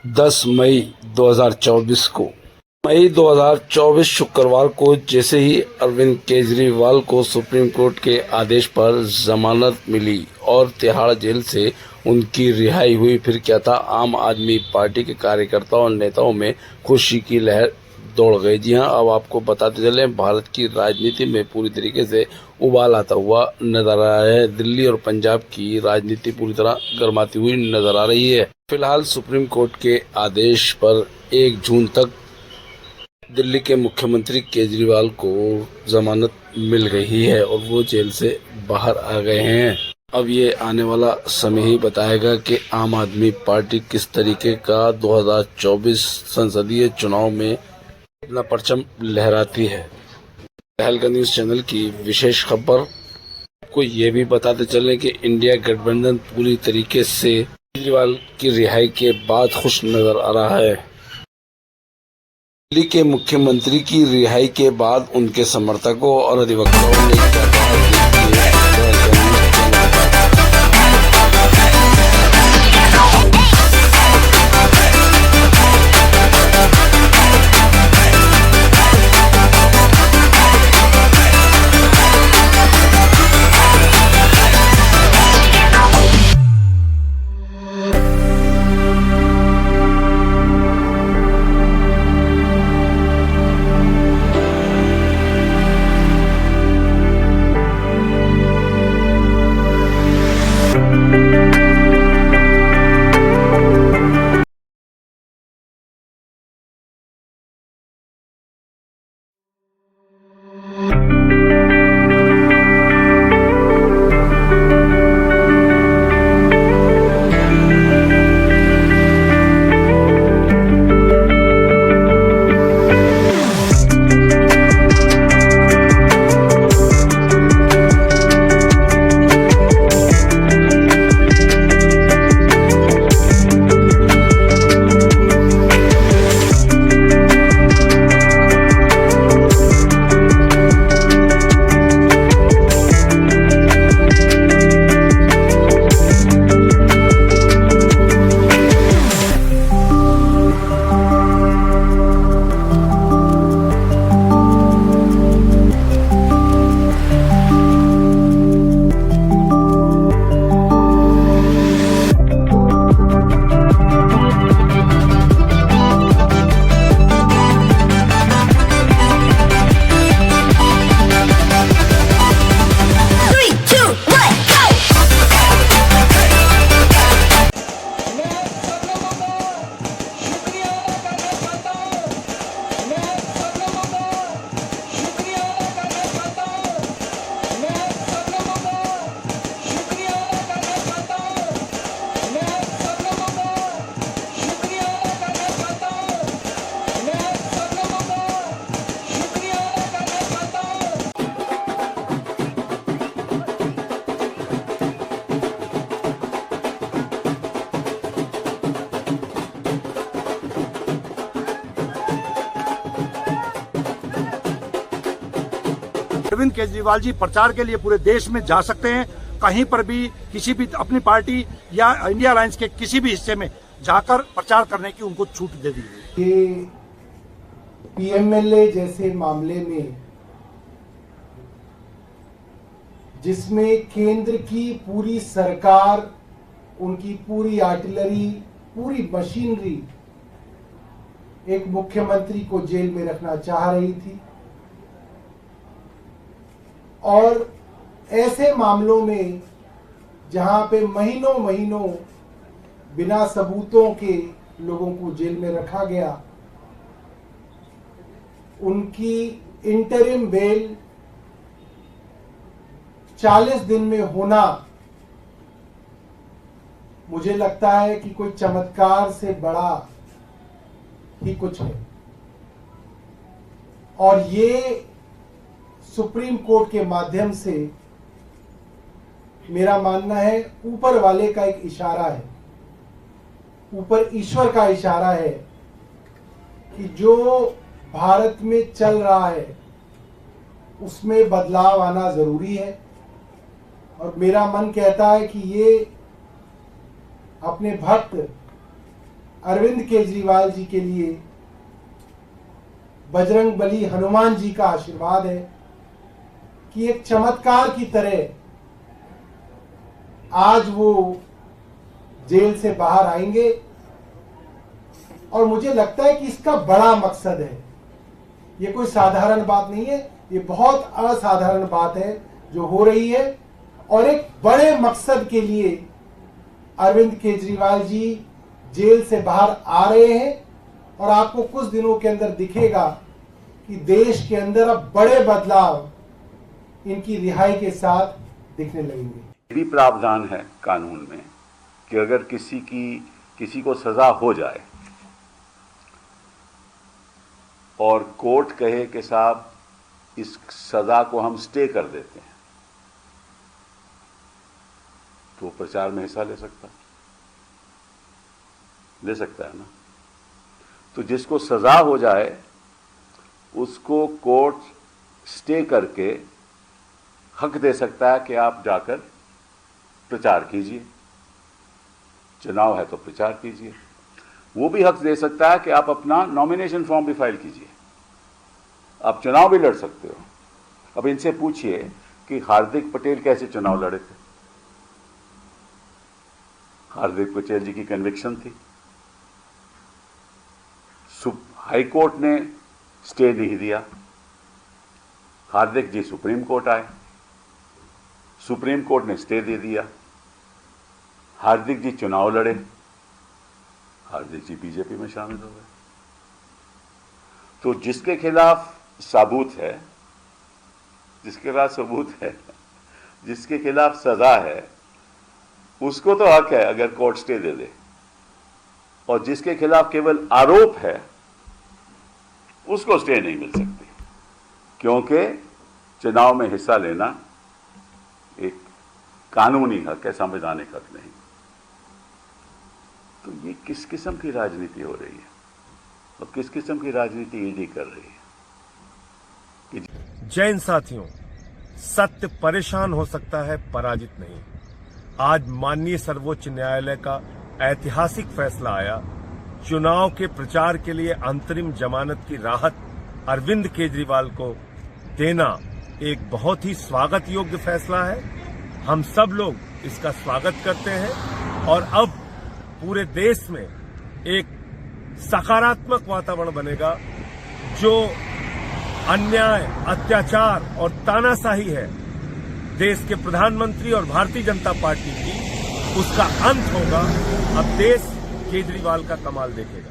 10 मई 2024 को 2024 शुक्रवार को जैसे ही अरविंद केजरीवाल को सुप्रीम कोर्ट के आदेश पर जमानत मिली और तिहाड़ जेल से उनकी रिहाई हुई, फिर क्या था, आम आदमी पार्टी के कार्यकर्ताओं और नेताओं में खुशी की लहर दौड़ गई। जी हां, अब आपको बताते चलें, भारत की राजनीति में पूरी तरीके से उबाल आता हुआ नजर आ रहा है। दिल्ली और पंजाब की राजनीति पूरी तरह गर्माती हुई नजर आ रही है। फिलहाल सुप्रीम कोर्ट के आदेश पर 1 जून तक दिल्ली के मुख्यमंत्री केजरीवाल को जमानत मिल गई है और वो जेल से बाहर आ गए हैं। अब ये आने वाला समय ही बताएगा कि आम आदमी पार्टी किस तरीके का 2024 संसदीय चुनाव में अपना परचम लहराती है। तहलका न्यूज़ चैनल की विशेष खबर को ये भी बताते चलें कि इंडिया गठबंधन पूरी तरीके से केजरीवाल की रिहाई के बाद खुश नजर आ रहा है। दिल्ली के मुख्यमंत्री की रिहाई के बाद उनके समर्थकों और अधिवक्ताओं ने क्या कहा, अरविंद केजरीवाल जी प्रचार के लिए पूरे देश में जा सकते हैं। कहीं पर भी किसी भी अपनी पार्टी या इंडिया अलायंस के किसी भी हिस्से में जाकर प्रचार करने की उनको छूट दे दी गई। ये पीएमएलए जैसे मामले में जिसमें केंद्र की पूरी सरकार, उनकी पूरी आर्टिलरी, पूरी मशीनरी एक मुख्यमंत्री को जेल में रखना चाह रही थी, और ऐसे मामलों में जहां पे महीनों महीनों बिना सबूतों के लोगों को जेल में रखा गया, उनकी इंटरिम बेल 40 दिन में होना, मुझे लगता है कि कोई चमत्कार से बड़ा ही कुछ है। और ये सुप्रीम कोर्ट के माध्यम से मेरा मानना है ऊपर वाले का एक इशारा है, ऊपर ईश्वर का इशारा है कि जो भारत में चल रहा है उसमें बदलाव आना जरूरी है। और मेरा मन कहता है कि ये अपने भक्त अरविंद केजरीवाल जी के लिए बजरंग बली हनुमान जी का आशीर्वाद है कि एक चमत्कार की तरह आज वो जेल से बाहर आएंगे। और मुझे लगता है कि इसका बड़ा मकसद है, ये कोई साधारण बात नहीं है, ये बहुत असाधारण बात है जो हो रही है। और एक बड़े मकसद के लिए अरविंद केजरीवाल जी जेल से बाहर आ रहे हैं और आपको कुछ दिनों के अंदर दिखेगा कि देश के अंदर अब बड़े बदलाव इनकी रिहाई के साथ दिखने लगेंगे। ये भी प्रावधान है कानून में कि अगर किसी को सजा हो जाए और कोर्ट कहे कि साहब इस सजा को हम स्टे कर देते हैं, तो प्रचार में हिस्सा ले सकता है ना। तो जिसको सजा हो जाए उसको कोर्ट स्टे करके हक दे सकता है कि आप जाकर प्रचार कीजिए, चुनाव है तो प्रचार कीजिए। वो भी हक दे सकता है कि आप अपना नॉमिनेशन फॉर्म भी फाइल कीजिए, आप चुनाव भी लड़ सकते हो। अब इनसे पूछिए कि हार्दिक पटेल कैसे चुनाव लड़े थे। हार्दिक पटेल जी की कन्विक्शन थी, हाई कोर्ट ने स्टे नहीं दिया, हार्दिक जी सुप्रीम कोर्ट आए, सुप्रीम कोर्ट ने स्टे दे दिया, हार्दिक जी चुनाव लड़े, हार्दिक जी बीजेपी में शामिल हो गए। तो जिसके खिलाफ सबूत है, जिसके खिलाफ सजा है, उसको तो हक है अगर कोर्ट स्टे दे दे, और जिसके खिलाफ केवल आरोप है उसको स्टे नहीं मिल सकती, क्योंकि चुनाव में हिस्सा लेना एक कानूनी हक है, संवैधानिक हक नहीं। तो ये किस किस्म की राजनीति हो रही है और किस किस्म की राजनीति ईडी कर रही है। जैन साथियों, सत्य परेशान हो सकता है, पराजित नहीं। आज माननीय सर्वोच्च न्यायालय का ऐतिहासिक फैसला आया। चुनाव के प्रचार के लिए अंतरिम जमानत की राहत अरविंद केजरीवाल को देना एक बहुत ही स्वागत योग्य फैसला है। हम सब लोग इसका स्वागत करते हैं और अब पूरे देश में एक सकारात्मक वातावरण बनेगा। जो अन्याय, अत्याचार और तानाशाही है देश के प्रधानमंत्री और भारतीय जनता पार्टी की, उसका अंत होगा। अब देश केजरीवाल का कमाल देखेगा।